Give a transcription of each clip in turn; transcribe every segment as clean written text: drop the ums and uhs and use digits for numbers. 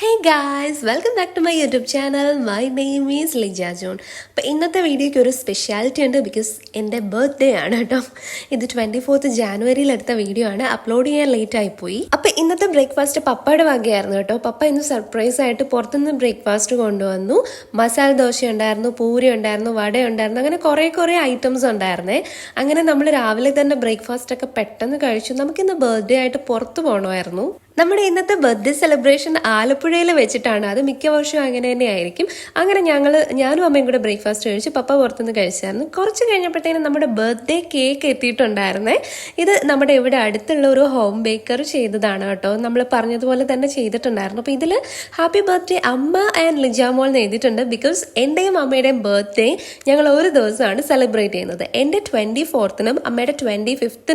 Hey guys, welcome back to my YouTube channel. My name is Lija John. അപ്പോൾ ഇന്നത്തെ വീഡിയോയ്ക്ക് ഒരു speciality ഉണ്ട് ബിക്കോസ് എൻ്റെ ബർത്ത്ഡേ ആണ് കേട്ടോ. ഇത് 24th ജാനുവരിയിൽ എടുത്ത വീഡിയോ ആണ്. അപ്ലോഡ് ചെയ്യാൻ ലേറ്റ് ആയിപ്പോയി. അപ്പോൾ ഇന്നത്തെ ബ്രേക്ക്ഫാസ്റ്റ് പപ്പയുടെ വകയായിരുന്നു കേട്ടോ. പപ്പ ഇന്ന് സർപ്രൈസ് ആയിട്ട് പുറത്തുനിന്ന് ബ്രേക്ക്ഫാസ്റ്റ് കൊണ്ടുവന്നു. മസാല ദോശ ഉണ്ടായിരുന്നു, പൂരി ഉണ്ടായിരുന്നു, വട ഉണ്ടായിരുന്നു, അങ്ങനെ കുറേ ഐറ്റംസ് ഉണ്ടായിരുന്നേ. അങ്ങനെ നമ്മൾ രാവിലെ തന്നെ ബ്രേക്ക്ഫാസ്റ്റ് ഒക്കെ പെട്ടെന്ന് കഴിച്ചു. നമുക്കിന്ന് ബർത്ത്ഡേ ആയിട്ട് പുറത്ത് പോകണമായിരുന്നു. നമ്മുടെ ഇന്നത്തെ ബർത്ത്ഡേ സെലിബ്രേഷൻ ആലപ്പുഴയിൽ വെച്ചിട്ടാണ്. അത് മിക്ക വർഷവും അങ്ങനെ തന്നെ ആയിരിക്കും. അങ്ങനെ ഞാനും അമ്മയും കൂടെ ബ്രേക്ക്ഫാസ്റ്റ് കഴിച്ചു. പപ്പ പുറത്തുനിന്ന് കഴിച്ചായിരുന്നു. കുറച്ച് കഴിഞ്ഞപ്പോഴത്തേനും നമ്മുടെ ബർത്ത്ഡേ കേക്ക് എത്തിയിട്ടുണ്ടായിരുന്നേ. ഇത് നമ്മുടെ ഇവിടെ അടുത്തുള്ള ഒരു ഹോം ബേക്കർ ചെയ്തതാണ് കേട്ടോ. നമ്മൾ പറഞ്ഞതുപോലെ തന്നെ ചെയ്തിട്ടുണ്ടായിരുന്നു. അപ്പോൾ ഇതിൽ ഹാപ്പി ബർത്ത്ഡേ അമ്മ ആൻഡ് ലിജാമോൾ എന്ന് എഴുതിയിട്ടുണ്ട്. ബിക്കോസ് എൻ്റെയും അമ്മയുടെയും ബർത്ത്ഡേ ഞങ്ങൾ ഒരു ദിവസമാണ് സെലിബ്രേറ്റ് ചെയ്യുന്നത്. എൻ്റെ 24th അമ്മയുടെ 25th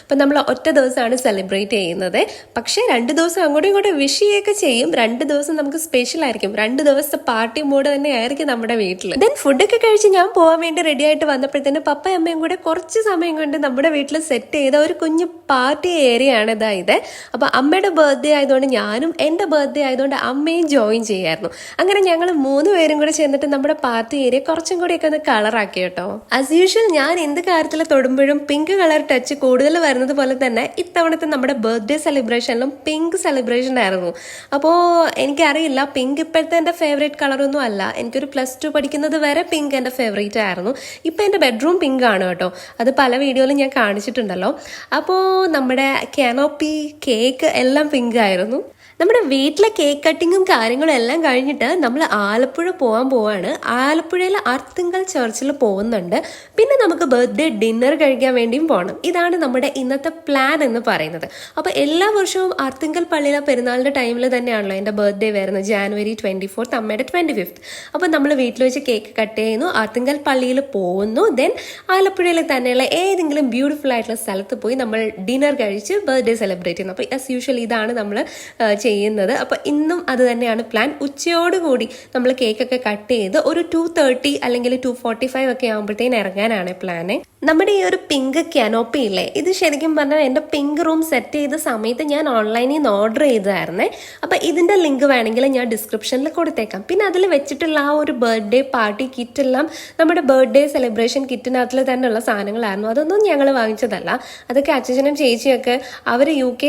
അപ്പം നമ്മൾ ഒറ്റ ദിവസമാണ് സെലിബ്രേറ്റ് ചെയ്യുന്നത്. പക്ഷേ 2 ദിവസം അങ്ങോട്ടും ഇങ്ങോട്ടും വിഷ് ചെയ്യുകയൊക്കെ ചെയ്യും. 2 ദിവസം നമുക്ക് സ്പെഷ്യൽ ആയിരിക്കും. 2 ദിവസത്തെ പാർട്ടി മോഡ് തന്നെ ആയിരിക്കും നമ്മുടെ വീട്ടിൽ. ദെൻ ഫുഡൊക്കെ കഴിച്ച് ഞാൻ പോകാൻ വേണ്ടി റെഡി ആയിട്ട് വന്നപ്പോഴത്തേന് പപ്പയും അമ്മയും കൂടെ കുറച്ച് സമയം കൊണ്ട് നമ്മുടെ വീട്ടിൽ സെറ്റ് ചെയ്ത ഒരു കുഞ്ഞു പാർട്ടി ഏരിയ ആണ് ഇത്. അപ്പൊ അമ്മയുടെ ബർത്ത്ഡേ ആയതുകൊണ്ട് ഞാനും എൻ്റെ ബർത്ത്ഡേ ആയതുകൊണ്ട് അമ്മയും ജോയിൻ ചെയ്യായിരുന്നു. അങ്ങനെ ഞങ്ങൾ 3 പേരും കൂടെ ചെന്നിട്ട് നമ്മുടെ പാർട്ടി ഏരിയ കുറച്ചും കൂടിയൊക്കെ ഒന്ന് കളറാക്കി കേട്ടോ. ആസ് യൂഷ്വൽ ഞാൻ എന്ത് കാര്യത്തിൽ തൊടുമ്പോഴും പിങ്ക് കളർ ടച്ച് കൂടുതൽ വരുന്നത് പോലെ തന്നെ ഇത്തവണത്തെ നമ്മുടെ ബർത്ത്ഡേ സെലിബ്രേഷനിലും പിങ്ക് സെലിബ്രേഷൻ ആയിരുന്നു. അപ്പോൾ എനിക്കറിയില്ല, പിങ്ക് ഇപ്പോഴത്തെ എൻ്റെ ഫേവറേറ്റ് കളറൊന്നും അല്ല. എനിക്കൊരു +2 പഠിക്കുന്നത് വരെ പിങ്ക് എൻ്റെ ഫേവറേറ്റ് ആയിരുന്നു. ഇപ്പം എൻ്റെ ബെഡ്റൂം പിങ്ക് ആണ് കേട്ടോ. അത് പല വീഡിയോയിലും ഞാൻ കാണിച്ചിട്ടുണ്ടല്ലോ. അപ്പോൾ നമ്മുടെ കാനോപ്പി, കേക്ക് എല്ലാം പിങ്ക് ആയിരുന്നു. നമ്മുടെ വീട്ടിലെ കേക്ക് കട്ടിങ്ങും കാര്യങ്ങളും എല്ലാം കഴിഞ്ഞിട്ട് നമ്മൾ ആലപ്പുഴ പോവാണ്. ആലപ്പുഴയിലെ അർത്തുങ്കൽ ചർച്ചിൽ പോകുന്നുണ്ട്. പിന്നെ നമുക്ക് ബർത്ത്ഡേ ഡിന്നർ കഴിക്കാൻ വേണ്ടിയും പോകണം. ഇതാണ് നമ്മുടെ ഇന്നത്തെ പ്ലാൻ എന്ന് പറയുന്നത്. അപ്പോൾ എല്ലാ വർഷവും അർത്തുങ്കൽ പള്ളിയിലെ പെരുന്നാളിൻ്റെ ടൈമിൽ തന്നെയാണല്ലോ എൻ്റെ ബർത്ത്ഡേ വരുന്നത്. ജാനുവരി 24th അമ്മയുടെ 25th. അപ്പോൾ നമ്മൾ വീട്ടിൽ വെച്ച് കേക്ക് കട്ട് ചെയ്യുന്നു, അർത്തുങ്കൽ പള്ളിയിൽ പോകുന്നു. ദെൻ ആലപ്പുഴയിൽ തന്നെയുള്ള ഏതെങ്കിലും ബ്യൂട്ടിഫുൾ ആയിട്ടുള്ള സ്ഥലത്ത് പോയി നമ്മൾ ഡിന്നർ കഴിച്ച് ബർത്ത്ഡേ സെലിബ്രേറ്റ് ചെയ്യുന്നു. അപ്പോൾ ആസ് യൂഷ്വൽ ഇതാണ് നമ്മൾ ചെയ്യുന്നത്. അപ്പോൾ ഇന്നും അത് തന്നെയാണ് പ്ലാൻ. ഉച്ചയോടുകൂടി നമ്മൾ കേക്കൊക്കെ കട്ട് ചെയ്ത് ഒരു 2:30 അല്ലെങ്കിൽ 2:45 ഒക്കെ ആകുമ്പോഴത്തേന് ഇറങ്ങാനാണ് പ്ലാന്. നമ്മുടെ ഈ ഒരു പിങ്ക് കാനോപ്പി ഇല്ലേ, ഇത് ശരിക്കും പറഞ്ഞാൽ എൻ്റെ പിങ്ക് റൂം സെറ്റ് ചെയ്ത സമയത്ത് ഞാൻ ഓൺലൈനിൽ നിന്ന് ഓർഡർ ചെയ്തതായിരുന്നേ. അപ്പം ഇതിൻ്റെ ലിങ്ക് വേണമെങ്കിൽ ഞാൻ ഡിസ്ക്രിപ്ഷനിൽ കൊടുത്തേക്കാം. പിന്നെ അതിൽ വെച്ചിട്ടുള്ള ആ ഒരു ബർത്ത്ഡേ പാർട്ടി കിറ്റെല്ലാം നമ്മുടെ ബർത്ത്ഡേ സെലിബ്രേഷൻ കിറ്റിനകത്തിൽ തന്നെയുള്ള സാധനങ്ങളായിരുന്നു. അതൊന്നും ഞങ്ങൾ വാങ്ങിച്ചതല്ല. അതൊക്കെ അച്ഛനും ചേച്ചിയൊക്കെ അവർ UK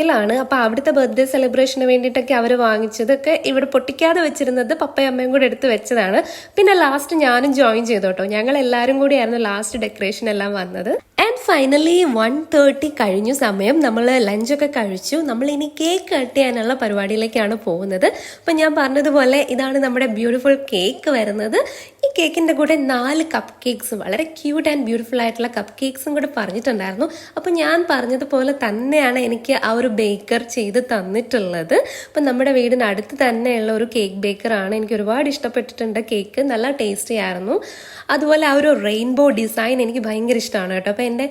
അപ്പോൾ അവിടുത്തെ ബർത്ത്ഡേ സെലിബ്രേഷന് വേണ്ടിയിട്ടൊക്കെ അവർ വാങ്ങിച്ചതൊക്കെ ഇവിടെ പൊട്ടിക്കാതെ വെച്ചിരുന്നത് പപ്പയും അമ്മയും കൂടെ എടുത്ത് വെച്ചതാണ്. പിന്നെ ലാസ്റ്റ് ഞാനും ജോയിൻ ചെയ്തു കേട്ടോ. ഞങ്ങൾ എല്ലാവരും കൂടിയായിരുന്നു ലാസ്റ്റ് ഡെക്കറേഷൻ എല്ലാം വന്നത്. ആൻഡ് ഫൈനലി 1:30 കഴിഞ്ഞ സമയം നമ്മൾ ലഞ്ചൊക്കെ കഴിച്ചു. നമ്മൾ ഇനി കേക്ക് കട്ട് ചെയ്യാനുള്ള പരിപാടിയിലേക്കാണ് പോകുന്നത്. അപ്പം ഞാൻ പറഞ്ഞതുപോലെ ഇതാണ് നമ്മുടെ ബ്യൂട്ടിഫുൾ കേക്ക് വരുന്നത്. ഈ കേക്കിൻ്റെ കൂടെ 4 കപ്പ് കേക്ക്സ്, വളരെ ക്യൂട്ട് ആൻഡ് ബ്യൂട്ടിഫുൾ ആയിട്ടുള്ള കപ്പ് കേക്ക്സും കൂടെ പറഞ്ഞിട്ടുണ്ടായിരുന്നു. അപ്പം ഞാൻ പറഞ്ഞതുപോലെ തന്നെയാണ് എനിക്ക് ആ ഒരു ബേക്കർ ചെയ്ത് തന്നിട്ടുള്ളത്. അപ്പം നമ്മുടെ വീടിനടുത്ത് തന്നെയുള്ള ഒരു കേക്ക് ബേക്കറാണ്. എനിക്ക് ഒരുപാട് ഇഷ്ടപ്പെട്ടിട്ടുണ്ട് കേക്ക്. നല്ല ടേസ്റ്റി ആയിരുന്നു. അതുപോലെ ആ ഒരു റെയിൻബോ ഡിസൈൻ എനിക്ക് ഭയങ്കര ഇഷ്ടമാണ് കേട്ടോ. അപ്പോൾ എൻ്റെ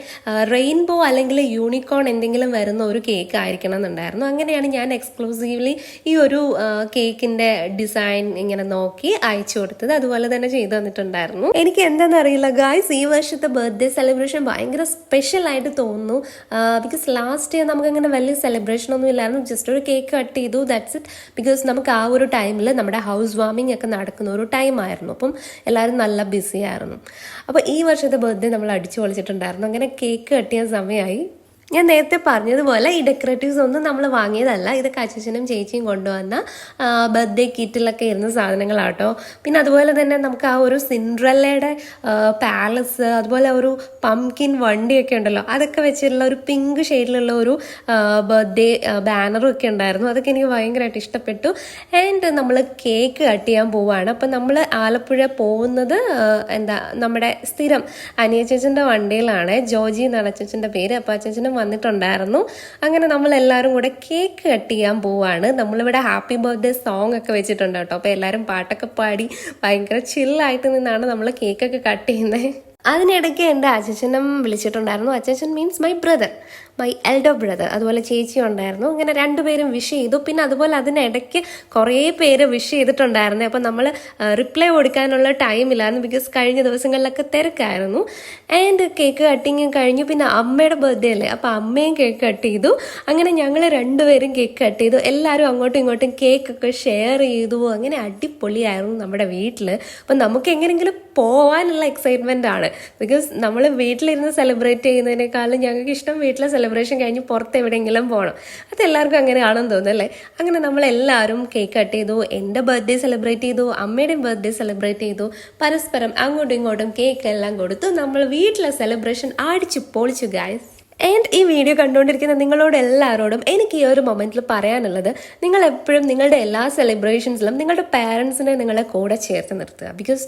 റെയിൻബോ അല്ലെങ്കിൽ യൂണിക്കോൺ എന്തെങ്കിലും വരുന്ന ഒരു കേക്ക് ആയിരിക്കണം എന്നുണ്ടായിരുന്നു. അങ്ങനെയാണ് ഞാൻ എക്സ്ക്ലൂസീവ്ലി ഈ ഒരു കേക്കിൻ്റെ ഡിസൈൻ ഇങ്ങനെ നോക്കി അയച്ചു കൊടുത്തത്. അതുപോലെ തന്നെ ചെയ്തു തന്നിട്ടുണ്ടായിരുന്നു. എനിക്ക് എന്താണെന്ന് അറിയില്ല ഗായ്സ്, ഈ വർഷത്തെ ബർത്ത്ഡേ സെലിബ്രേഷൻ ഭയങ്കര സ്പെഷ്യൽ ആയിട്ട് തോന്നുന്നു. ബിക്കോസ് ലാസ്റ്റ് ഇയർ നമുക്കങ്ങനെ വലിയ സെലിബ്രേഷൻ ഒന്നും ഇല്ലായിരുന്നു. ജസ്റ്റ് ഒരു കേക്ക് കട്ട് ചെയ്തു, ദാറ്റ്സ് ഇറ്റ്. ബിക്കോസ് നമുക്ക് ആ ഒരു ടൈമിൽ നമ്മുടെ ഹൗസ് വാമിംഗ് ഒക്കെ നടക്കുന്ന ഒരു ടൈമായിരുന്നു. അപ്പം എല്ലാവരും നല്ല ബിസി ആയിരുന്നു. അപ്പോൾ ഈ വർഷത്തെ ബർത്ത്ഡേ നമ്മൾ അടിച്ചു പൊളിച്ചിട്ടുണ്ടായിരുന്നു. അങ്ങനെ കേക്ക് കട്ട് ചെയ്യാൻ സമയമായി. ഞാൻ നേരത്തെ പറഞ്ഞതുപോലെ ഈ ഡെക്കറേറ്റീവ്സ് ഒന്നും നമ്മൾ വാങ്ങിയതല്ല. ഇതൊക്കെ അച്ഛനും ചേച്ചിയും കൊണ്ടുവന്ന ബർത്ത്ഡേ കിറ്റിലൊക്കെ ഇരുന്ന സാധനങ്ങളാട്ടോ. പിന്നെ അതുപോലെ തന്നെ നമുക്ക് ആ ഒരു സിൻഡ്രല്ലയുടെ പാലസ്, അതുപോലെ ഒരു പംകിൻ വണ്ടിയൊക്കെ ഉണ്ടല്ലോ, അതൊക്കെ വെച്ചിട്ടുള്ള ഒരു പിങ്ക് ഷെയ്ഡിലുള്ള ഒരു ബർത്ത്ഡേ ബാനറും ഒക്കെ ഉണ്ടായിരുന്നു. അതൊക്കെ എനിക്ക് ഭയങ്കരമായിട്ട് ഇഷ്ടപ്പെട്ടു. ആൻഡ് നമ്മൾ കേക്ക് കട്ട് ചെയ്യാൻ പോവുകയാണ്. അപ്പം നമ്മൾ ആലപ്പുഴ പോകുന്നത് നമ്മുടെ സ്ഥിരം അനിയ ചേച്ചൻ്റെ വണ്ടിയിലാണ്. ജോജി എന്നാണ് അച്ഛൻ്റെ പേര്. അപ്പോൾ അച്ഛനും വന്നിട്ടുണ്ടായിരുന്നു. അങ്ങനെ നമ്മൾ എല്ലാവരും കൂടെ കേക്ക് കട്ട് ചെയ്യാൻ പോവാണ്. നമ്മളിവിടെ ഹാപ്പി ബർത്ത്ഡേ സോങ് ഒക്കെ വെച്ചിട്ടുണ്ട് കേട്ടോ. അപ്പോൾ എല്ലാവരും പാട്ടൊക്കെ പാടി ഭയങ്കര ചില്ലായിട്ട് നിന്നാണ് നമ്മൾ കേക്കൊക്കെ കട്ട് ചെയ്യുന്നത്. അതിനിടയ്ക്ക് എൻ്റെ അച്ഛനും വിളിച്ചിട്ടുണ്ടായിരുന്നു. അച്ഛൻ means my brother. My elder brother, അതുപോലെ ചേച്ചി ഉണ്ടായിരുന്നു. അങ്ങനെ രണ്ടുപേരും വിഷ് ചെയ്തു. പിന്നെ അതുപോലെ അതിനിടയ്ക്ക് കുറേ പേര് വിഷ് ചെയ്തിട്ടുണ്ടായിരുന്നു. അപ്പം നമ്മൾ റിപ്ലൈ കൊടുക്കാനുള്ള ടൈമില്ലായിരുന്നു, ബിക്കോസ് കഴിഞ്ഞ ദിവസങ്ങളിലൊക്കെ തിരക്കായിരുന്നു. ആൻഡ് കേക്ക് കട്ടിങ് കഴിഞ്ഞു. പിന്നെ അമ്മയുടെ ബർത്ത്ഡേ അല്ലേ, അപ്പം അമ്മയും കേക്ക് കട്ട് ചെയ്തു. അങ്ങനെ ഞങ്ങൾ രണ്ടുപേരും കേക്ക് കട്ട് ചെയ്തു. എല്ലാവരും അങ്ങോട്ടും ഇങ്ങോട്ടും കേക്കൊക്കെ ഷെയർ ചെയ്തു. അങ്ങനെ അടിപൊളിയായിരുന്നു നമ്മുടെ വീട്ടിൽ. അപ്പം നമുക്ക് എങ്ങനെയെങ്കിലും പോവാനുള്ള എക്സൈറ്റ്മെൻ്റ് ആണ്. ബിക്കോസ് നമ്മൾ വീട്ടിലിരുന്ന് സെലിബ്രേറ്റ് ചെയ്യുന്നതിനേക്കാളും ഞങ്ങൾക്ക് ഇഷ്ടം വീട്ടിലെ സെലിബ്രേഷൻ കഴിഞ്ഞ് പുറത്ത് എവിടെയെങ്കിലും പോകണം. അതെല്ലാവർക്കും അങ്ങനെയാണെന്ന് തോന്നുന്നു അല്ലേ. അങ്ങനെ നമ്മളെല്ലാവരും കേക്ക് കട്ട് ചെയ്തു. എൻ്റെ ബർത്ത്ഡേ സെലിബ്രേറ്റ് ചെയ്തു, അമ്മയുടെയും ബർത്ത്ഡേ സെലിബ്രേറ്റ് ചെയ്തു. പരസ്പരം അങ്ങോട്ടും ഇങ്ങോട്ടും കേക്ക് എല്ലാം കൊടുത്തു. നമ്മൾ വീട്ടിലെ സെലിബ്രേഷൻ അടിച്ചു പൊളിച്ചു ഗൈസ്. ആൻഡ് ഈ വീഡിയോ കണ്ടുകൊണ്ടിരിക്കുന്ന നിങ്ങളോട് എല്ലാവരോടും എനിക്ക് ഈ ഒരു മൊമെന്റിൽ പറയാനുള്ളത്, നിങ്ങൾ എപ്പോഴും നിങ്ങളുടെ എല്ലാ സെലിബ്രേഷൻസിലും നിങ്ങളുടെ പാരൻസിനെ നിങ്ങളെ കൂടെ ചേർത്ത് നിർത്തുക. ബിക്കോസ്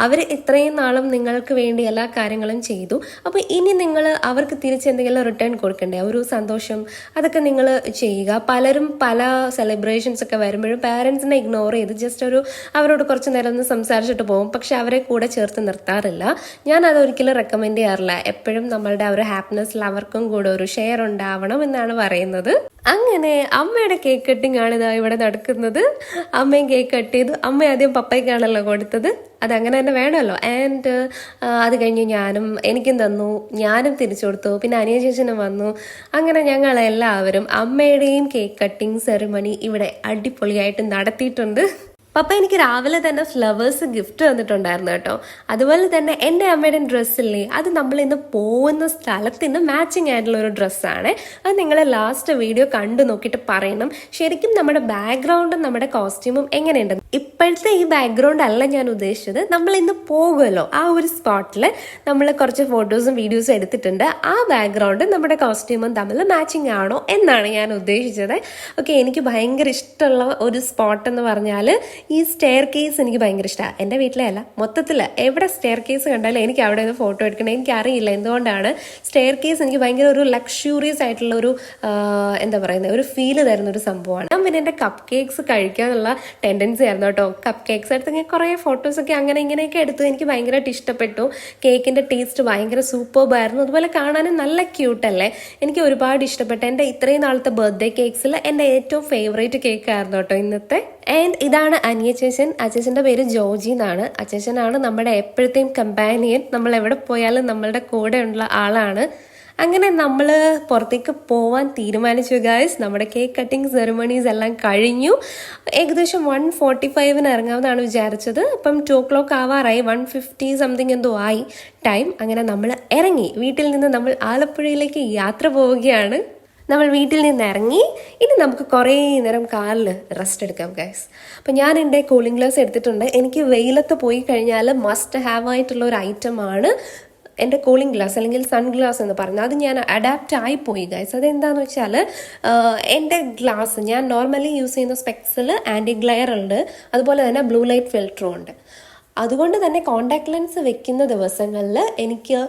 അവർ ഇത്രയും നാളും നിങ്ങൾക്ക് വേണ്ടി എല്ലാ കാര്യങ്ങളും ചെയ്തു. അപ്പോൾ ഇനി നിങ്ങൾ അവർക്ക് തിരിച്ചെന്തെങ്കിലും റിട്ടേൺ കൊടുക്കണ്ടേ, ഒരു സന്തോഷം, അതൊക്കെ നിങ്ങൾ ചെയ്യുക. പലരും പല സെലിബ്രേഷൻസ് ഒക്കെ വരുമ്പോഴും പാരൻസിനെ ഇഗ്നോർ ചെയ്ത് ജസ്റ്റ് അവരോട് കുറച്ച് നേരം ഒന്ന് സംസാരിച്ചിട്ട് പോകും. പക്ഷെ അവരെ കൂടെ ചേർത്ത് നിർത്താറില്ല. ഞാൻ അതൊരിക്കലും റെക്കമെൻഡ് ചെയ്യാറില്ല. എപ്പോഴും നമ്മളുടെ ആ ഒരു ഹാപ്പിനെസ്സിൽ അവർക്കും കൂടെ ഒരു ഷെയർ ഉണ്ടാവണം എന്നാണ് പറയുന്നത്. അങ്ങനെ അമ്മയുടെ കേക്ക് കട്ടിംഗ് ആണ് ഇതാ ഇവിടെ നടക്കുന്നത്. അമ്മയും കേക്ക് കട്ട് ചെയ്തു. അമ്മ ആദ്യം പപ്പയ്ക്കാണല്ലോ കൊടുത്തത്, അതങ്ങനെ തന്നെ വേണമല്ലോ. ആൻഡ് അത് കഴിഞ്ഞ് എനിക്കും തന്നു, ഞാനും തിരിച്ചു കൊടുത്തു. പിന്നെ അനിയ ചേച്ചനും വന്നു. അങ്ങനെ ഞങ്ങളെല്ലാവരും അമ്മയുടെയും കേക്ക് കട്ടിംഗ് സെറിമണി ഇവിടെ അടിപൊളിയായിട്ട് നടത്തിയിട്ടുണ്ട്. പപ്പ എനിക്ക് രാവിലെ തന്നെ ഫ്ലവേഴ്സ് ഗിഫ്റ്റ് തന്നിട്ടുണ്ടായിരുന്നു കേട്ടോ. അതുപോലെ തന്നെ എൻ്റെ അമ്മയുടെ ഡ്രസ്സില്ലേ, അത് നമ്മൾ ഇന്ന് പോകുന്ന സ്ഥലത്തിന് മാച്ചിങ് ആയിട്ടുള്ള ഒരു ഡ്രസ്സാണ്. അത് നിങ്ങൾ ലാസ്റ്റ് വീഡിയോ കണ്ടു നോക്കിയിട്ട് പറയണം ശരിക്കും നമ്മുടെ ബാക്ക്ഗ്രൗണ്ടും നമ്മുടെ കോസ്റ്റ്യൂമും എങ്ങനെയുണ്ട്. ഇപ്പോഴത്തെ ഈ ബാക്ക്ഗ്രൗണ്ട് അല്ല ഞാൻ ഉദ്ദേശിച്ചത്. നമ്മൾ ഇന്ന് പോകുമല്ലോ ആ ഒരു സ്പോട്ടിൽ നമ്മൾ കുറച്ച് ഫോട്ടോസും വീഡിയോസും എടുത്തിട്ടുണ്ട്. ആ ബാക്ക്ഗ്രൗണ്ട് നമ്മുടെ കോസ്റ്റ്യൂമും തമ്മിൽ മാച്ചിങ് ആണോ എന്നാണ് ഞാൻ ഉദ്ദേശിച്ചത്. ഓക്കെ, എനിക്ക് ഭയങ്കര ഇഷ്ടമുള്ള ഒരു സ്പോട്ട് എന്ന് പറഞ്ഞാൽ ഈ സ്റ്റെയർ കേസ് എനിക്ക് ഭയങ്കര ഇഷ്ടമാണ്. എൻ്റെ വീട്ടിലെ അല്ല, മൊത്തത്തിൽ എവിടെ സ്റ്റെയർ കേസ് കണ്ടാലും എനിക്ക് അവിടെ നിന്ന് ഫോട്ടോ എടുക്കണം. എനിക്കറിയില്ല എന്തുകൊണ്ടാണ്. സ്റ്റെയർ കേസ് എനിക്ക് ഭയങ്കര ഒരു ലക്ഷൂറിയസ് ആയിട്ടുള്ള ഒരു എന്താ പറയുന്നത്, ഒരു ഫീല് തരുന്ന ഒരു സംഭവമാണ്. ഞാൻ പിന്നെ എൻ്റെ കപ്പ് കേക്ക്സ് കഴിക്കാനുള്ള ടെൻഡൻസി ആയിരുന്നു കേട്ടോ. കപ്പ് കേക്ക്സ് എടുത്ത് ഞാൻ കുറേ ഫോട്ടോസൊക്കെ അങ്ങനെ ഇങ്ങനെയൊക്കെ എടുത്തു. എനിക്ക് ഭയങ്കരമായിട്ട് ഇഷ്ടപ്പെട്ടു. കേക്കിൻ്റെ ടേസ്റ്റ് ഭയങ്കര സൂപ്പർബായിരുന്നു. അതുപോലെ കാണാനും നല്ല ക്യൂട്ടല്ലേ. എനിക്ക് ഒരുപാട് ഇഷ്ടപ്പെട്ടു. എൻ്റെ ഇത്രയും നാളത്തെ ബർത്ത്ഡേ കേക്ക്സിൽ എൻ്റെ ഏറ്റവും ഫേവറേറ്റ് കേക്ക് ആയിരുന്നു കേട്ടോ ഇന്നത്തെ. ആൻഡ് ഇതാണ് അനിയ ചേച്ചൻ. അച്ചച്ചൻ്റെ പേര് ജോജി എന്നാണ്. അച്ചച്ചനാണ് നമ്മുടെ എപ്പോഴത്തെയും കമ്പാനിയൻ. നമ്മൾ എവിടെ പോയാലും നമ്മളുടെ കൂടെ ഉള്ള ആളാണ്. അങ്ങനെ നമ്മൾ പുറത്തേക്ക് പോവാൻ തീരുമാനിച്ചു ഗൈസ്. നമ്മുടെ കേക്ക് കട്ടിങ് സെറിമണീസ് എല്ലാം കഴിഞ്ഞു. ഏകദേശം 1:45 ഇറങ്ങാമെന്നാണ് വിചാരിച്ചത്. അപ്പം 2 ആവാറായി. 1:50 സംതിങ് എന്തോ ആയി ടൈം. അങ്ങനെ നമ്മൾ ഇറങ്ങി. വീട്ടിൽ നിന്ന് നമ്മൾ ആലപ്പുഴയിലേക്ക് യാത്ര പോവുകയാണ്. നമ്മൾ വീട്ടിൽ നിന്ന് ഇറങ്ങി. ഇനി നമുക്ക് കുറേ നേരം കാറിൽ റെസ്റ്റ് എടുക്കാം ഗൈസ്. അപ്പം ഞാൻ എൻ്റെ കൂളിംഗ് ഗ്ലാസ് എടുത്തിട്ടുണ്ട്. എനിക്ക് വെയിലത്ത് പോയി കഴിഞ്ഞാൽ മസ്റ്റ് ഹാവ് ആയിട്ടുള്ള ഒരു ഐറ്റമാണ് എൻ്റെ കൂളിംഗ് ഗ്ലാസ് അല്ലെങ്കിൽ സൺ ഗ്ലാസ് എന്ന് പറഞ്ഞാൽ. അത് ഞാൻ അഡാപ്റ്റ് ആയിപ്പോയി ഗൈസ്. അതെന്താണെന്ന് വെച്ചാൽ എൻ്റെ ഗ്ലാസ് ഞാൻ നോർമലി യൂസ് ചെയ്യുന്ന സ്പെക്സിൽ ആൻറ്റി ഗ്ലെയർ ഉണ്ട്, അതുപോലെ തന്നെ ബ്ലൂ ലൈറ്റ് ഫിൽറ്ററും ഉണ്ട്. അതുകൊണ്ട് തന്നെ കോണ്ടാക്ട് ലെൻസ് വെക്കുന്ന ദിവസങ്ങളിൽ എനിക്ക്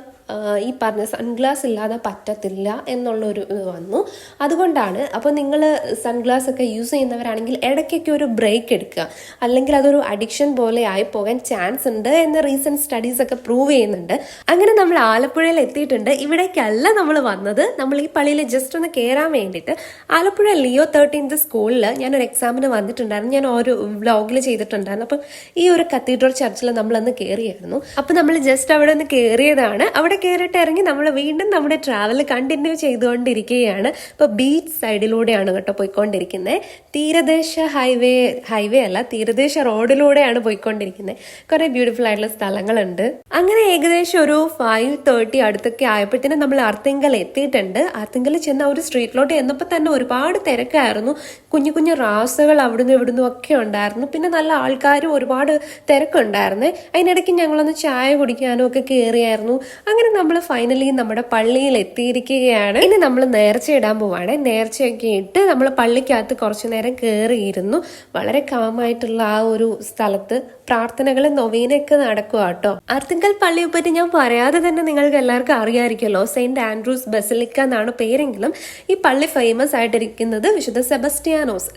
ഈ പറഞ്ഞ സൺഗ്ലാസ് ഇല്ലാതെ പറ്റത്തില്ല എന്നുള്ളൊരു ഇത് വന്നു. അതുകൊണ്ടാണ്. അപ്പോൾ നിങ്ങൾ സൺഗ്ലാസ് ഒക്കെ യൂസ് ചെയ്യുന്നവരാണെങ്കിൽ ഇടയ്ക്കൊക്കെ ഒരു ബ്രേക്ക് എടുക്കുക, അല്ലെങ്കിൽ അതൊരു അഡിക്ഷൻ പോലെ ആയി പോകാൻ ചാൻസ് ഉണ്ട് എന്ന് റീസെൻറ്റ് സ്റ്റഡീസ് ഒക്കെ പ്രൂവ് ചെയ്യുന്നുണ്ട്. അങ്ങനെ നമ്മൾ ആലപ്പുഴയിൽ എത്തിയിട്ടുണ്ട്. ഇവിടേക്കല്ല നമ്മൾ വന്നത്. നമ്മൾ ഈ പള്ളിയിൽ ജസ്റ്റ് ഒന്ന് കയറാൻ വേണ്ടിയിട്ട് ആലപ്പുഴ ലിയോ 13th സ്കൂളിൽ ഞാനൊരു എക്സാമിന് വന്നിട്ടുണ്ടായിരുന്നു. ഞാൻ ഒരു വ്ലോഗിൽ ചെയ്തിട്ടുണ്ടായിരുന്നു. അപ്പം ഈ ഒരു കത്തീഡ്രൽ ചർച്ചിൽ നമ്മളന്ന് കയറിയായിരുന്നു. അപ്പം നമ്മൾ ജസ്റ്റ് അവിടെ ഒന്ന് കയറിയതാണ്. അവിടെ കയറിയിട്ട് ഇറങ്ങി നമ്മൾ വീണ്ടും നമ്മുടെ ട്രാവൽ കണ്ടിന്യൂ ചെയ്തുകൊണ്ടിരിക്കുകയാണ്. ഇപ്പോൾ ബീച്ച് സൈഡിലൂടെയാണ് കേട്ടോ പോയിക്കൊണ്ടിരിക്കുന്നത്. തീരദേശ ഹൈവേ അല്ല, തീരദേശ റോഡിലൂടെയാണ് പോയിക്കൊണ്ടിരിക്കുന്നത്. കുറേ ബ്യൂട്ടിഫുൾ ആയിട്ടുള്ള സ്ഥലങ്ങളുണ്ട്. അങ്ങനെ ഏകദേശം ഒരു 5:30 അടുത്തൊക്കെ ആയപ്പോഴത്തേനും നമ്മൾ ആർത്തിങ്കൽ എത്തിയിട്ടുണ്ട്. ആർത്തിങ്കൽ ചെന്ന ഒരു സ്ട്രീറ്റിലോട്ട് ചെന്നപ്പോൾ തന്നെ ഒരുപാട് തിരക്കായിരുന്നു. കുഞ്ഞു കുഞ്ഞു റാസുകൾ അവിടുന്ന് ഇവിടുന്നും ഒക്കെ ഉണ്ടായിരുന്നു. പിന്നെ നല്ല ആൾക്കാരും ഒരുപാട് തിരക്കുണ്ടായിരുന്നു. അതിനിടയ്ക്ക് ഞങ്ങളൊന്ന് ചായ കുടിക്കാനും ഒക്കെ കയറിയായിരുന്നു. അങ്ങനെ നമ്മൾ ഫൈനലി നമ്മുടെ പള്ളിയിൽ എത്തിയിരിക്കുകയാണ്. ഇനി നമ്മൾ നേർച്ച ഇടാൻ പോവാണ്. നേർച്ചയൊക്കെ ഇട്ട് നമ്മൾ പള്ളിക്കകത്ത് കുറച്ചു നേരം കയറിയിരുന്നു. വളരെ കാമായിട്ടുള്ള ആ ഒരു സ്ഥലത്ത് പ്രാർത്ഥനകളും നൊവേനയൊക്കെ നടക്കുക കേട്ടോ. ആർത്തിങ്കൽ പള്ളിയെ പറ്റി ഞാൻ പറയാതെ തന്നെ നിങ്ങൾക്ക് എല്ലാവർക്കും അറിയാമായിരിക്കുമല്ലോ. സെയിന്റ് ആൻഡ്രൂസ് ബസിലിക്ക എന്നാണ് പേരെങ്കിലും ഈ പള്ളി ഫേമസ് ആയിട്ടിരിക്കുന്നത് വിശുദ്ധ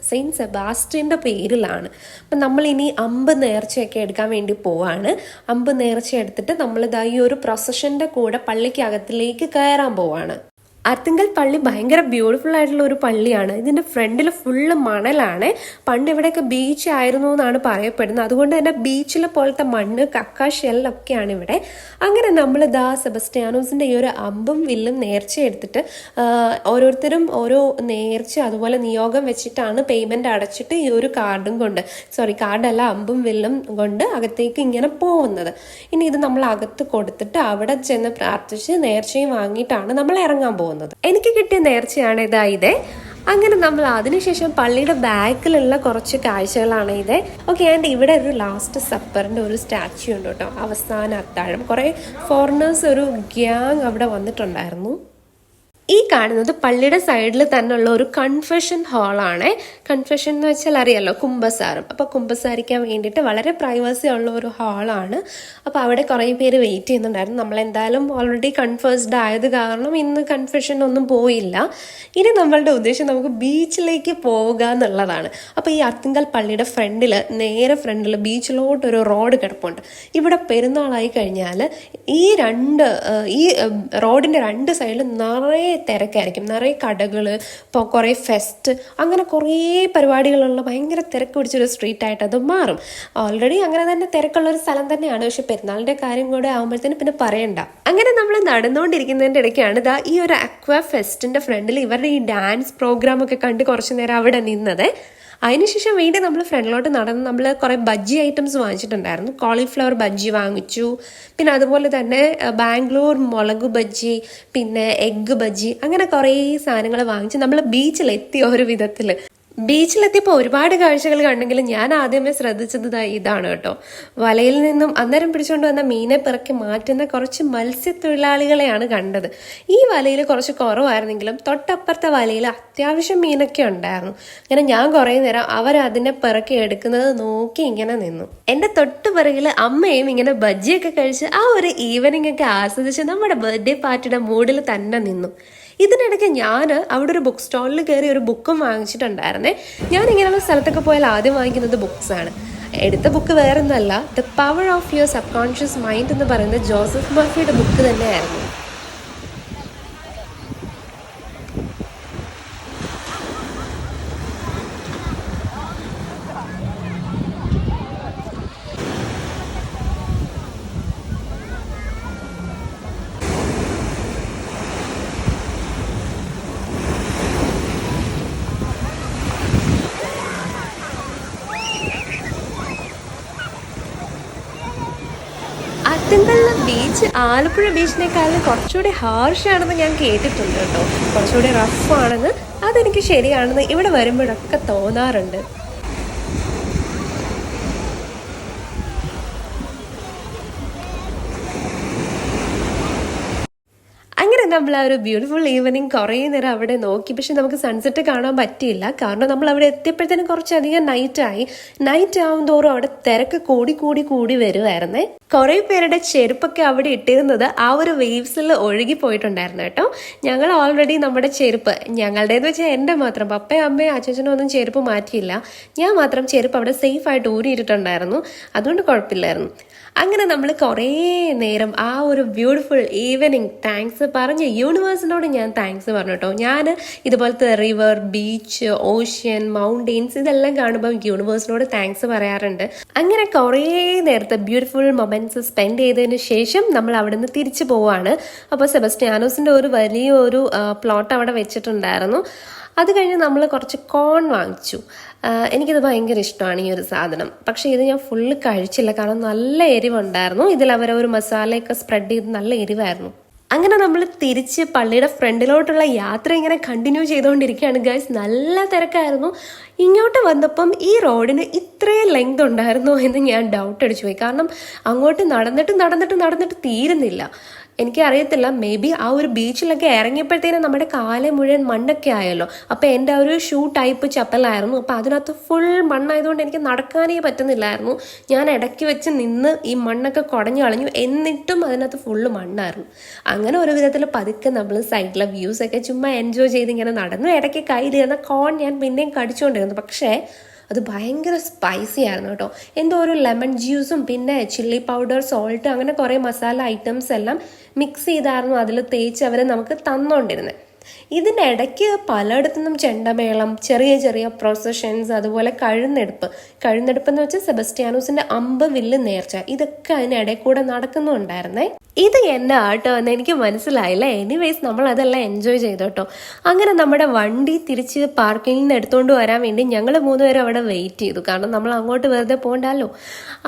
സെയിന്റ് സെബാസ്റ്റ്യന്റെ പേരിലാണ്. അപ്പം നമ്മൾ ഇനി അമ്പ് നേർച്ചയൊക്കെ എടുക്കാൻ വേണ്ടി പോവാണ്. അമ്പ് നേർച്ച എടുത്തിട്ട് നമ്മളിതാ ഈ ഒരു പ്രൊസഷന്റെ കൂടെ പള്ളിക്കകത്തിലേക്ക് കയറാൻ പോവാണ്. ആർത്തിങ്കൽ പള്ളി ഭയങ്കര ബ്യൂട്ടിഫുൾ ആയിട്ടുള്ള ഒരു പള്ളിയാണ്. ഇതിന്റെ ഫ്രണ്ടിൽ ഫുള്ള് മണലാണ്. പണ്ട് ഇവിടെയൊക്കെ ബീച്ച് ആയിരുന്നു എന്നാണ് പറയപ്പെടുന്നത്. അതുകൊണ്ട് തന്നെ ബീച്ചിലെ പോലത്തെ മണ്ണ്, കക്ക, ഷെല്ലൊക്കെയാണ് ഇവിടെ. അങ്ങനെ നമ്മൾ സെബസ്ത്യാനോസിന്റെ ഈ ഒരു അമ്പും വില്ലും നേർച്ച എടുത്തിട്ട് ഓരോരുത്തരും ഓരോ നേർച്ച അതുപോലെ നിയോഗം വെച്ചിട്ടാണ് പേയ്മെന്റ് അടച്ചിട്ട് ഈ ഒരു കാർഡല്ല അമ്പും വില്ലും കൊണ്ട് അകത്തേക്ക് ഇങ്ങനെ പോകുന്നത്. ഇനി ഇത് നമ്മൾ അകത്ത് കൊടുത്തിട്ട് അവിടെ ചെന്ന് പ്രാർത്ഥിച്ച് നേർച്ചയും വാങ്ങിയിട്ടാണ് നമ്മൾ ഇറങ്ങാൻ പോകുന്നത്. എനിക്ക് കിട്ടിയ നേർച്ചയാണ് ഇതേ. അങ്ങനെ നമ്മൾ അതിനുശേഷം പള്ളിയുടെ ബാക്കിലുള്ള കുറച്ച് കാഴ്ചകളാണ് ഇത്. ഓക്കെ, ആൻഡ് ഇവിടെ ഒരു ലാസ്റ്റ് സപ്പറിന്റെ ഒരു സ്റ്റാച്യു ഉണ്ട് കേട്ടോ, അവസാന അത്താഴം. കുറെ ഫോറിനേഴ്സ്, ഒരു ഗ്യാങ് അവിടെ വന്നിട്ടുണ്ടായിരുന്നു. ഈ കാണുന്നത് പള്ളിയുടെ സൈഡിൽ തന്നെയുള്ള ഒരു കൺഫെഷൻ ഹാളാണ്. കൺഫെഷൻ എന്ന് വെച്ചാൽ അറിയാലോ, കുമ്പസാരം. അപ്പോൾ കുമ്പസാരിക്കാൻ വേണ്ടിയിട്ട് വളരെ പ്രൈവസി ഉള്ള ഒരു ഹാളാണ്. അപ്പോൾ അവിടെ കുറേ പേര് വെയിറ്റ് ചെയ്യുന്നുണ്ടായിരുന്നു. നമ്മളെന്തായാലും ഓൾറെഡി കൺഫേസ്ഡ് ആയത് കാരണം ഇന്ന് കൺഫെഷൻ ഒന്നും പോയില്ല. ഇനി നമ്മളുടെ ഉദ്ദേശം നമുക്ക് ബീച്ചിലേക്ക് പോവുക എന്നുള്ളതാണ്. അപ്പോൾ ഈ ആർത്തിങ്കൽ പള്ളിയുടെ നേരെ ഫ്രണ്ടിൽ ബീച്ചിലോട്ടൊരു റോഡ് കിടപ്പുണ്ട്. ഇവിടെ പെരുന്നാളായി കഴിഞ്ഞാൽ ഈ റോഡിന്റെ രണ്ട് സൈഡിലും നിറയെ തിരക്കായിരിക്കും. നിറയെ കടകൾ, ഇപ്പോൾ കുറേ ഫെസ്റ്റ്, അങ്ങനെ കുറേ പരിപാടികളുള്ള ഭയങ്കര തിരക്ക് പിടിച്ചൊരു സ്ട്രീറ്റ് ആയിട്ട് അത് മാറും. ഓൾറെഡി അങ്ങനെ തന്നെ തിരക്കുള്ളൊരു സ്ഥലം തന്നെയാണ്. പക്ഷെ പെരുന്നാളിന്റെ കാര്യം കൂടെ ആകുമ്പോഴത്തേന് പിന്നെ പറയണ്ട. അങ്ങനെ നമ്മൾ നടന്നുകൊണ്ടിരിക്കുന്നതിൻ്റെ ഇടയ്ക്കാണ് ഈ ഒരു അക്വാ ഫെസ്റ്റിന്റെ ഫ്രണ്ടിൽ ഇവരുടെ ഈ ഡാൻസ് പ്രോഗ്രാം ഒക്കെ കണ്ട് കുറച്ചു നേരം അവിടെ നിന്നത്. അതിനുശേഷം വീണ്ടും നമ്മൾ ഫ്രണ്ടിലോട്ട് നടന്ന് നമ്മൾ കുറേ ബജ്ജി ഐറ്റംസ് വാങ്ങിച്ചിട്ടുണ്ടായിരുന്നു. കോളിഫ്ലവർ ബജ്ജി വാങ്ങിച്ചു, പിന്നെ അതുപോലെ തന്നെ ബാംഗ്ലൂർ മുളക് ബജ്ജി, പിന്നെ എഗ്ഗ് ബജ്ജി, അങ്ങനെ കുറേ സാധനങ്ങൾ വാങ്ങിച്ച് നമ്മൾ ബീച്ചിലെത്തി. ഒരു വിധത്തിൽ ബീച്ചിലെത്തിയപ്പോൾ ഒരുപാട് കാഴ്ചകൾ കണ്ടെങ്കിലും ഞാൻ ആദ്യമേ ശ്രദ്ധിച്ചത് ഇതാണ് കേട്ടോ. വലയിൽ നിന്നും അന്നേരം പിടിച്ചുകൊണ്ട് വന്ന മീനെ പിറക്കി മാറ്റുന്ന കുറച്ച് മത്സ്യത്തൊഴിലാളികളെയാണ് കണ്ടത്. ഈ വലയിൽ കുറച്ച് കുറവായിരുന്നെങ്കിലും തൊട്ടപ്പുറത്തെ വലയിൽ അത്യാവശ്യം മീനൊക്കെ ഉണ്ടായിരുന്നു. അങ്ങനെ ഞാൻ കുറേ നേരം അവരതിനെ പിറക്കി എടുക്കുന്നത് നോക്കി ഇങ്ങനെ നിന്നു. എൻ്റെ തൊട്ട് പിറകിൽ അമ്മയും ഇങ്ങനെ ബജ്ജിയൊക്കെ കഴിച്ച് ആ ഒരു ഈവനിങ് ഒക്കെ ആസ്വദിച്ച് നമ്മുടെ ബർത്ത്ഡേ പാർട്ടിയുടെ മൂഡിൽ തന്നെ നിന്നു. ഇതിനിടയ്ക്ക് ഞാൻ അവിടെ ഒരു ബുക്ക് സ്റ്റോളിൽ കയറി ഒരു ബുക്കും വാങ്ങിച്ചിട്ടുണ്ടായിരുന്നേ. ഞാൻ ഇങ്ങനെയുള്ള സ്ഥലത്തൊക്കെ പോയാൽ ആദ്യം വാങ്ങിക്കുന്നത് ബുക്സാണ്. എടുത്ത ബുക്ക് വേറൊന്നുമല്ല, the power of your sub conscious mind എന്ന് പറയുന്ന ജോസഫ് മർഫിയുടെ ബുക്ക് തന്നെയായിരുന്നു. ആറ്റിങ്ങലിലെ ബീച്ച് ആലപ്പുഴ ബീച്ചിനേക്കാളും കുറച്ചുകൂടി ഹാർഷാണെന്ന് ഞാൻ കേട്ടിട്ടുണ്ട് കേട്ടോ. കുറച്ചുകൂടി റഫാണെന്ന്. അതെനിക്ക് ശരിയാണെന്ന് ഇവിടെ വരുമ്പോഴൊക്കെ തോന്നാറുണ്ട്. അങ്ങനെ നമ്മൾ ആ ഒരു ബ്യൂട്ടിഫുൾ ഈവനിങ് കുറേ നേരം അവിടെ നോക്കി. പക്ഷെ നമുക്ക് സൺസെറ്റ് കാണാൻ പറ്റിയില്ല, കാരണം നമ്മൾ അവിടെ എത്തിയപ്പോഴത്തേനും കുറച്ചധികം നൈറ്റ് ആവും തോറും അവിടെ തിരക്ക് കൂടി വരുമായിരുന്നേ. കുറേ പേരുടെ ചെരുപ്പൊക്കെ അവിടെ ഇട്ടിരുന്നത് ആ ഒരു വേവ്സിൽ ഒഴുകി പോയിട്ടുണ്ടായിരുന്നു കേട്ടോ. ഞങ്ങൾ ഓൾറെഡി നമ്മുടെ ചെരുപ്പ്, ഞങ്ങളുടേന്ന് വെച്ചാൽ എൻ്റെ മാത്രം, പപ്പയും അമ്മയും അച്ഛനും ഒന്നും ചെരുപ്പ് മാറ്റിയില്ല. ഞാൻ മാത്രം ചെരുപ്പ് അവിടെ സേഫ് ആയിട്ട് ഊരിയിട്ടിട്ടുണ്ടായിരുന്നു. അതുകൊണ്ട് കുഴപ്പമില്ലായിരുന്നു. അങ്ങനെ നമ്മൾ കുറേ നേരം ആ ഒരു ബ്യൂട്ടിഫുൾ ഈവനിങ് താങ്ക്സ് പറഞ്ഞ് യൂണിവേഴ്സിനോട് ഞാൻ താങ്ക്സ് പറഞ്ഞു കേട്ടോ. ഞാൻ ഇതുപോലത്തെ റിവർ, ബീച്ച്, ഓഷ്യൻ, മൗണ്ടെയിൻസ് ഇതെല്ലാം കാണുമ്പോൾ യൂണിവേഴ്സിനോട് താങ്ക്സ് പറയാറുണ്ട്. അങ്ങനെ കുറേ നേരത്തെ ബ്യൂട്ടിഫുൾ മൊമെന്റ്സ് സ്പെൻഡ് ചെയ്തതിന് ശേഷം നമ്മൾ അവിടെ നിന്ന് തിരിച്ചു പോവാണ്. അപ്പോൾ സെബസ്ത്യാനോസിന്റെ ഒരു വലിയൊരു പ്ലോട്ട് അവിടെ വെച്ചിട്ടുണ്ടായിരുന്നു. അത് കഴിഞ്ഞ് നമ്മൾ കുറച്ച് കോൺ വാങ്ങിച്ചു. എനിക്കിത് ഭയങ്കര ഇഷ്ടമാണ് ഈ ഒരു സാധനം. പക്ഷേ ഇത് ഞാൻ ഫുള്ള് കഴിച്ചില്ല, കാരണം നല്ല എരിവുണ്ടായിരുന്നു. ഇതിൽ ഒരു മസാലയൊക്കെ സ്പ്രെഡ് ചെയ്ത് നല്ല എരിവായിരുന്നു. അങ്ങനെ നമ്മൾ തിരിച്ച് പള്ളിയുടെ ഫ്രണ്ടിലോട്ടുള്ള യാത്ര ഇങ്ങനെ കണ്ടിന്യൂ ചെയ്തുകൊണ്ടിരിക്കുകയാണ് ഗൈസ്. നല്ല തിരക്കായിരുന്നു. ഇങ്ങോട്ട് വന്നപ്പം ഈ റോഡിന് ഇത്രയും ലെങ്ത് ഉണ്ടായിരുന്നോ എന്ന് ഞാൻ ഡൗട്ട് അടിച്ചു പോയി. കാരണം അങ്ങോട്ട് നടന്നിട്ട് തീരുന്നില്ല. എനിക്കറിയത്തില്ല, മേ ബി ആ ഒരു ബീച്ചിലൊക്കെ ഇറങ്ങിയപ്പോഴത്തേനും നമ്മുടെ കാലെ മുഴുവൻ മണ്ണൊക്കെ ആയല്ലോ. അപ്പം എൻ്റെ ആ ഒരു ഷൂ ടൈപ്പ് ചപ്പലായിരുന്നു. അപ്പം അതിനകത്ത് ഫുൾ മണ്ണായതുകൊണ്ട് എനിക്ക് നടക്കാനേ പറ്റുന്നില്ലായിരുന്നു. ഞാൻ ഇടയ്ക്ക് വെച്ച് നിന്ന് ഈ മണ്ണൊക്കെ കുടഞ്ഞു കളഞ്ഞു. എന്നിട്ടും അതിനകത്ത് ഫുള്ള് മണ്ണായിരുന്നു. അങ്ങനെ ഒരു വിധത്തിൽ പതുക്കെ നമ്മൾ സൈഡിലെ വ്യൂസൊക്കെ ചുമ്മാ എൻജോയ് ചെയ്ത് ഇങ്ങനെ നടന്നു. ഇടയ്ക്ക് കയ്യിൽ ഇരുന്ന കോൺ ഞാൻ പിന്നെയും കടിച്ചുകൊണ്ടിരുന്നു. പക്ഷേ അത് ഭയങ്കര സ്പൈസി ആയിരുന്നു കേട്ടോ. എന്തോ ഒരു ലെമൺ ജ്യൂസും പിന്നെ ചില്ലി പൗഡർ, സോൾട്ട്, അങ്ങനെ കുറേ മസാല ഐറ്റംസ് എല്ലാം മിക്സ് ചെയ്തായിരുന്നു അതിൽ തേച്ച് അവർ നമുക്ക് തന്നുകൊണ്ടിരുന്നത്. ഇതിനിടയ്ക്ക് പലയിടത്തുനിന്നും ചെണ്ടമേളം, ചെറിയ ചെറിയ പ്രൊസഷൻസ്, അതുപോലെ കഴുന്നെടുപ്പ് എന്ന് വെച്ചാൽ സെബസ്റ്റ്യാനോസിന്റെ അമ്പ് വില്ല് നേർച്ച, ഇതൊക്കെ അതിനിടയിൽ കൂടെ നടക്കുന്നുണ്ടായിരുന്നേ. ഇത് എന്നാ ആട്ടോ എന്ന് എനിക്ക് മനസ്സിലായില്ല. എനിവേസ് നമ്മൾ അതെല്ലാം എൻജോയ് ചെയ്തു കേട്ടോ. അങ്ങനെ നമ്മുടെ വണ്ടി തിരിച്ച് പാർക്കിങ്ങിൽ നിന്ന് എടുത്തുകൊണ്ട് വരാൻ വേണ്ടി ഞങ്ങൾ 3 പേരും അവിടെ വെയിറ്റ് ചെയ്തു. കാരണം നമ്മൾ അങ്ങോട്ട് വെറുതെ പോകണ്ടല്ലോ.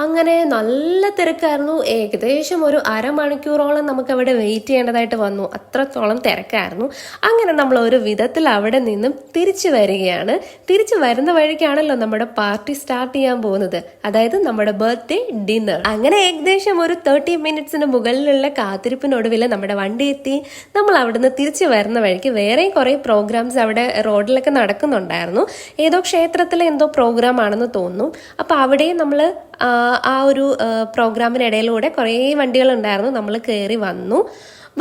അങ്ങനെ നല്ല തിരക്കായിരുന്നു. ഏകദേശം ഒരു അരമണിക്കൂറോളം നമുക്ക് അവിടെ വെയിറ്റ് ചെയ്യേണ്ടതായിട്ട് വന്നു. അത്രത്തോളം തിരക്കായിരുന്നു. അങ്ങനെ നമ്മൾ ഒരു വിധത്തിൽ അവിടെ നിന്നും തിരിച്ചു വരികയാണ്. തിരിച്ചു വരുന്ന വഴിക്കാണല്ലോ നമ്മുടെ പാർട്ടി സ്റ്റാർട്ട് ചെയ്യാൻ പോകുന്നത്, അതായത് നമ്മുടെ ബർത്ത്ഡേ ഡിന്നർ. അങ്ങനെ ഏകദേശം ഒരു 30 മിനിറ്റ്സിന് മുകളിൽ കാത്തിരിപ്പിനൊടുവിൽ നമ്മുടെ വണ്ടി എത്തി. നമ്മൾ അവിടുന്ന് തിരിച്ചു വരുന്ന വഴിക്ക് വേറെയും കുറെ പ്രോഗ്രാംസ് അവിടെ റോഡിലൊക്കെ നടക്കുന്നുണ്ടായിരുന്നു. ഏതോ ക്ഷേത്രത്തിലെ എന്തോ പ്രോഗ്രാം ആണെന്ന് തോന്നുന്നു. അപ്പൊ അവിടെ നമ്മൾ ആ ഒരു പ്രോഗ്രാമിനിടയിലൂടെ കുറേ വണ്ടികൾ ഉണ്ടായിരുന്നു. നമ്മൾ കയറി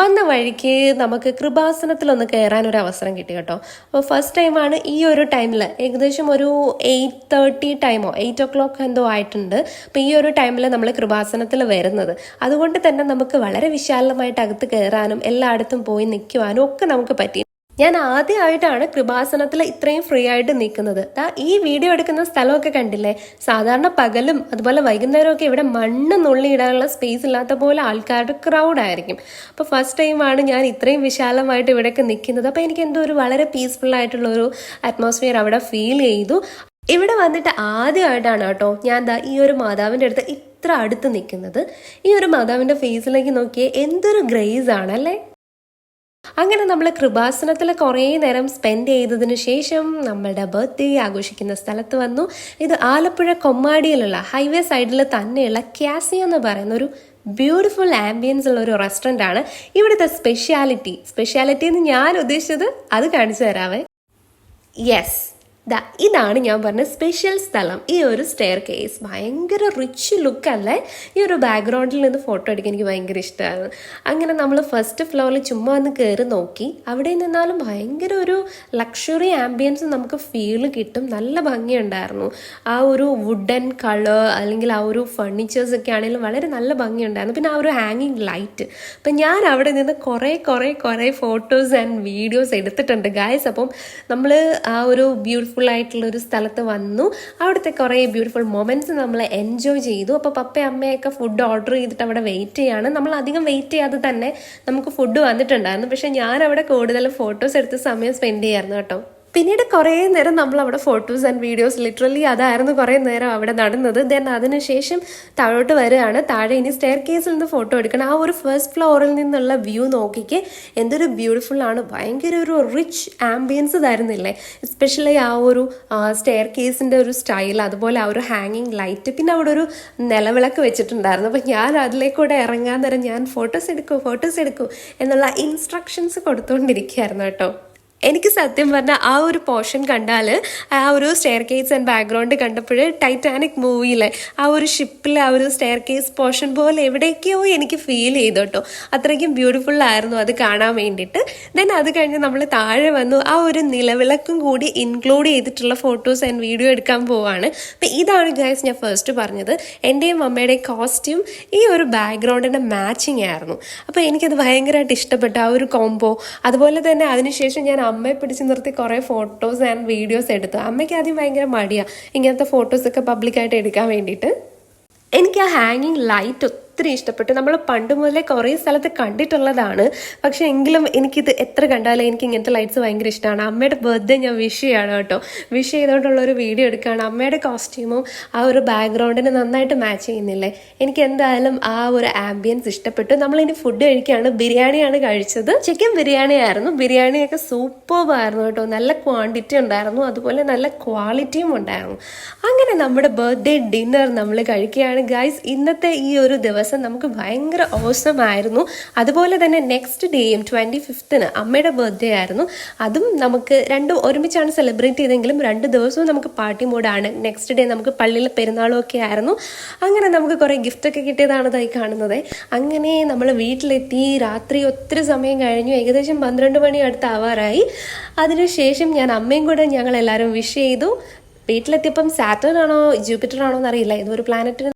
വന്ന വഴിക്ക് നമുക്ക് കൃപാസനത്തിലൊന്ന് കയറാൻ ഒരു അവസരം കിട്ടി കേട്ടോ. അപ്പോൾ ഫസ്റ്റ് ടൈമാണ് ഈ ഒരു ടൈമിൽ, ഏകദേശം ഒരു 8:30 ടൈമോ 8 o'clock എന്തോ ആയിട്ടുണ്ട്. അപ്പോൾ ഈ ഒരു ടൈമിൽ നമ്മൾ കൃപാസനത്തിൽ വരുന്നത്. അതുകൊണ്ട് തന്നെ നമുക്ക് വളരെ വിശാലമായിട്ട് അകത്ത് കയറാനും എല്ലായിടത്തും പോയി നിൽക്കുവാനും ഒക്കെ നമുക്ക് പറ്റി. ഞാൻ ആദ്യമായിട്ടാണ് കൃപാസനത്തിൽ ഇത്രയും ഫ്രീ ആയിട്ട് നിൽക്കുന്നത്. ഈ വീഡിയോ എടുക്കുന്ന സ്ഥലമൊക്കെ കണ്ടില്ലേ, സാധാരണ പകലും അതുപോലെ വൈകുന്നേരമൊക്കെ ഇവിടെ മണ്ണ് നുള്ളിയിടാനുള്ള സ്പേസ് ഇല്ലാത്ത പോലെ ആൾക്കാരുടെ ക്രൗഡായിരിക്കും. അപ്പോൾ ഫസ്റ്റ് ടൈമാണ് ഞാൻ ഇത്രയും വിശാലമായിട്ട് ഇവിടെയൊക്കെ നിൽക്കുന്നത്. അപ്പോൾ എനിക്ക് എന്തോ ഒരു വളരെ പീസ്ഫുൾ ആയിട്ടുള്ള ഒരു അറ്റ്മോസ്ഫിയർ അവിടെ ഫീൽ ചെയ്തു. ഇവിടെ വന്നിട്ട് ആദ്യമായിട്ടാണ് കേട്ടോ ഞാൻ ഈ ഒരു മാതാവിൻ്റെ അടുത്ത് ഇത്ര അടുത്ത് നിൽക്കുന്നത്. ഈ ഒരു മാതാവിൻ്റെ ഫേസിലേക്ക് നോക്കിയേ, എന്തൊരു ഗ്രേസ് ആണല്ലേ. അങ്ങനെ നമ്മൾ കൃപാസനത്തിൽ കുറേ നേരം സ്പെൻഡ് ചെയ്തതിന് ശേഷം നമ്മളുടെ ബർത്ത്ഡേ ആഘോഷിക്കുന്ന സ്ഥലത്ത് വന്നു. ഇത് ആലപ്പുഴ കൊമ്മാടിയിലുള്ള ഹൈവേ സൈഡിൽ തന്നെയുള്ള ക്യാസിയോ എന്ന് പറയുന്ന ഒരു ബ്യൂട്ടിഫുൾ ആംബിയൻസ് ഉള്ള ഒരു റെസ്റ്റോറൻ്റ് ആണ്. ഇവിടുത്തെ സ്പെഷ്യാലിറ്റി എന്ന് ഞാൻ ഉദ്ദേശിച്ചത് അത് കാണിച്ചു തരാവേ. യെസ്, ഇതാണ് ഞാൻ പറഞ്ഞ സ്പെഷ്യൽ സ്ഥലം. ഈ ഒരു സ്റ്റെയർ കേസ് ഭയങ്കര റിച്ച് ലുക്ക് അല്ലേ. ഈ ഒരു ബാക്ക്ഗ്രൗണ്ടിൽ നിന്ന് ഫോട്ടോ എടുക്കാൻ എനിക്ക് ഭയങ്കര ഇഷ്ടമാണ്. അങ്ങനെ നമ്മൾ ഫസ്റ്റ് ഫ്ലോറിൽ ചുമ്മാ ഒന്ന് കയറി നോക്കി. അവിടെ നിന്നാലും ഭയങ്കര ഒരു ലക്ഷറി ആംബിയൻസ് നമുക്ക് ഫീൽ കിട്ടും. നല്ല ഭംഗിയുണ്ടായിരുന്നു. ആ ഒരു വുഡൻ കളർ അല്ലെങ്കിൽ ആ ഒരു ഫർണിച്ചേഴ്സ് ഒക്കെ ആണെങ്കിലും വളരെ നല്ല ഭംഗിയുണ്ടായിരുന്നു. പിന്നെ ആ ഒരു ഹാങ്ങിങ് ലൈറ്റ്. അപ്പം ഞാൻ അവിടെ നിന്ന് കുറേ ഫോട്ടോസ് ആൻഡ് വീഡിയോസ് എടുത്തിട്ടുണ്ട് ഗായ്സ്. അപ്പം നമ്മൾ ആ ഒരു ബ്യൂട്ടിഫുൾ ആയിട്ടുള്ള ഒരു സ്ഥലത്ത് വന്നു. അവിടുത്തെ കുറേ ബ്യൂട്ടിഫുൾ മൊമെന്റ്സ് നമ്മൾ എൻജോയ് ചെയ്തു. അപ്പോൾ പപ്പയും അമ്മയൊക്കെ ഫുഡ് ഓർഡർ ചെയ്തിട്ട് അവിടെ വെയിറ്റ് ചെയ്യാണ്. നമ്മൾ അധികം വെയിറ്റ് ചെയ്യാതെ തന്നെ നമുക്ക് ഫുഡ് വന്നിട്ടുണ്ടായിരുന്നു. പക്ഷെ ഞാൻ അവിടെ കൂടുതൽ ഫോട്ടോസ് എടുത്ത് സമയം സ്പെൻഡ് ചെയ്യായിരുന്നു കേട്ടോ. പിന്നീട് കുറേ നേരം നമ്മൾ അവിടെ ഫോട്ടോസ് ആൻഡ് വീഡിയോസ്, ലിറ്ററലി അതായിരുന്നു കുറേ നേരം അവിടെ നടന്നത്. ദെൻ അതിനുശേഷം താഴോട്ട് വരികയാണ്. താഴെ ഇനി സ്റ്റെയർ കേസിൽ നിന്ന് ഫോട്ടോ എടുക്കണം. ആ ഒരു ഫസ്റ്റ് ഫ്ലോറിൽ നിന്നുള്ള വ്യൂ നോക്കിക്ക് എന്തൊരു ബ്യൂട്ടിഫുൾ ആണ്. ഭയങ്കര ഒരു റിച്ച് ആംബിയൻസ് തരുന്നില്ലേ, എസ്പെഷ്യലി ആ ഒരു സ്റ്റെയർ കേസിൻ്റെ ഒരു സ്റ്റൈൽ, അതുപോലെ ആ ഒരു ഹാങ്ങിങ് ലൈറ്റ്, പിന്നെ അവിടെ ഒരു നിലവിളക്ക് വെച്ചിട്ടുണ്ടായിരുന്നു. അപ്പം ഞാൻ അതിലേക്കൂടെ ഇറങ്ങാൻ നേരം ഞാൻ ഫോട്ടോസ് എടുക്കൂ എന്നുള്ള ഇൻസ്ട്രക്ഷൻസ് കൊടുത്തുകൊണ്ടിരിക്കുകയായിരുന്നു കേട്ടോ. എനിക്ക് സത്യം പറഞ്ഞാൽ ആ ഒരു പോർഷൻ കണ്ടാൽ, ആ ഒരു സ്റ്റെയർ കേസ് ആൻഡ് ബാക്ക്ഗ്രൗണ്ട് കണ്ടപ്പോൾ ടൈറ്റാനിക് മൂവിയിലെ ആ ഒരു ഷിപ്പിലെ ആ ഒരു സ്റ്റെയർ കേസ് പോർഷൻ പോലെ എവിടേക്കോ എനിക്ക് ഫീൽ ചെയ്തു കേട്ടോ. അത്രയ്ക്കും ബ്യൂട്ടിഫുൾ ആയിരുന്നു അത് കാണാൻ വേണ്ടിയിട്ട്. ദെൻ അത് കഴിഞ്ഞ് നമ്മൾ താഴെ വന്നു. ആ ഒരു നിലവിളക്കും കൂടി ഇൻക്ലൂഡ് ചെയ്തിട്ടുള്ള ഫോട്ടോസ് ആൻഡ് വീഡിയോ എടുക്കാൻ പോവാണ്. അപ്പം ഇതാണ് ഗൈസ് ഞാൻ ഫസ്റ്റ് പറഞ്ഞത്. എൻ്റെയും അമ്മയുടെയും കോസ്റ്റ്യൂം ഈ ഒരു ബാക്ക്ഗ്രൗണ്ടിൻ്റെ മാച്ചിങ് ആയിരുന്നു. അപ്പോൾ എനിക്കത് ഭയങ്കരമായിട്ട് ഇഷ്ടപ്പെട്ടു ആ ഒരു കോംബോ. അതുപോലെ തന്നെ അതിനുശേഷം ഞാൻ അമ്മയെ പിടിച്ച് നിർത്തി കുറേ ഫോട്ടോസ് ആൻഡ് വീഡിയോസ് എടുത്തു. അമ്മയ്ക്ക് ആദ്യം ഭയങ്കര മടിയാണ് ഇങ്ങനത്തെ ഫോട്ടോസൊക്കെ പബ്ലിക്കായിട്ട് എടുക്കാൻ വേണ്ടിയിട്ട്. എനിക്ക് ആ ഹാങ്ങിങ് ലൈറ്റ് ഒത്തിരി ഇഷ്ടപ്പെട്ടു. നമ്മൾ പണ്ട് മുതലേ കുറേ സ്ഥലത്ത് കണ്ടിട്ടുള്ളതാണ്. പക്ഷേ എങ്കിലും എനിക്കിത് എത്ര കണ്ടാലും എനിക്ക് ഇങ്ങനത്തെ ലൈറ്റ്സ് ഭയങ്കര ഇഷ്ടമാണ്. അമ്മയുടെ ബർത്ത്ഡേ ഞാൻ വിഷ് ചെയ്യാണ് കേട്ടോ. വിഷ് ചെയ്തുകൊണ്ടുള്ളൊരു വീഡിയോ എടുക്കുകയാണ്. അമ്മയുടെ കോസ്റ്റ്യൂമും ആ ഒരു ബാക്ക്ഗ്രൗണ്ടിന് നന്നായിട്ട് മാച്ച് ചെയ്യുന്നില്ലേ. എനിക്ക് എന്തായാലും ആ ഒരു ആംബിയൻസ് ഇഷ്ടപ്പെട്ടു. നമ്മളിനി ഫുഡ് കഴിക്കുകയാണ്. ബിരിയാണിയാണ് കഴിച്ചത്. ചിക്കൻ ബിരിയാണി ആയിരുന്നു. ബിരിയാണിയൊക്കെ സൂപ്പർബായിരുന്നു കേട്ടോ. നല്ല ക്വാണ്ടിറ്റി ഉണ്ടായിരുന്നു, അതുപോലെ നല്ല ക്വാളിറ്റിയും ഉണ്ടായിരുന്നു. അങ്ങനെ നമ്മുടെ ബർത്ത്ഡേ ഡിന്നർ നമ്മൾ കഴിക്കുകയാണ് ഗൈസ്. ഇന്നത്തെ ഈ ഒരു ദിവസം നമുക്ക് ഭയങ്കര ഓസമായിരുന്നു. അതുപോലെ തന്നെ നെക്സ്റ്റ് ഡേയും 25th അമ്മയുടെ ബർത്ത്ഡേ ആയിരുന്നു. അതും നമുക്ക് രണ്ടും ഒരുമിച്ചാണ് സെലിബ്രേറ്റ് ചെയ്തെങ്കിലും 2 ദിവസവും നമുക്ക് പാർട്ടി മൂഡാണ്. നെക്സ്റ്റ് ഡേ നമുക്ക് പള്ളിയിലെ പെരുന്നാളും ഒക്കെ ആയിരുന്നു. അങ്ങനെ നമുക്ക് കുറേ ഗിഫ്റ്റൊക്കെ കിട്ടിയതാണ് ഇതായി കാണുന്നത്. അങ്ങനെ നമ്മൾ വീട്ടിലെത്തി. രാത്രി ഒത്തിരി സമയം കഴിഞ്ഞു. ഏകദേശം 12 മണി അടുത്താവാറായി. അതിനുശേഷം ഞാൻ അമ്മയും കൂടെ ഞങ്ങളെല്ലാവരും വിഷ് ചെയ്തു. വീട്ടിലെത്തിയപ്പം സാറ്റേൺ ആണോ ജൂപ്പിറ്റർ ആണോ എന്നറിയില്ല, ഏതൊരു പ്ലാനറ്റിന്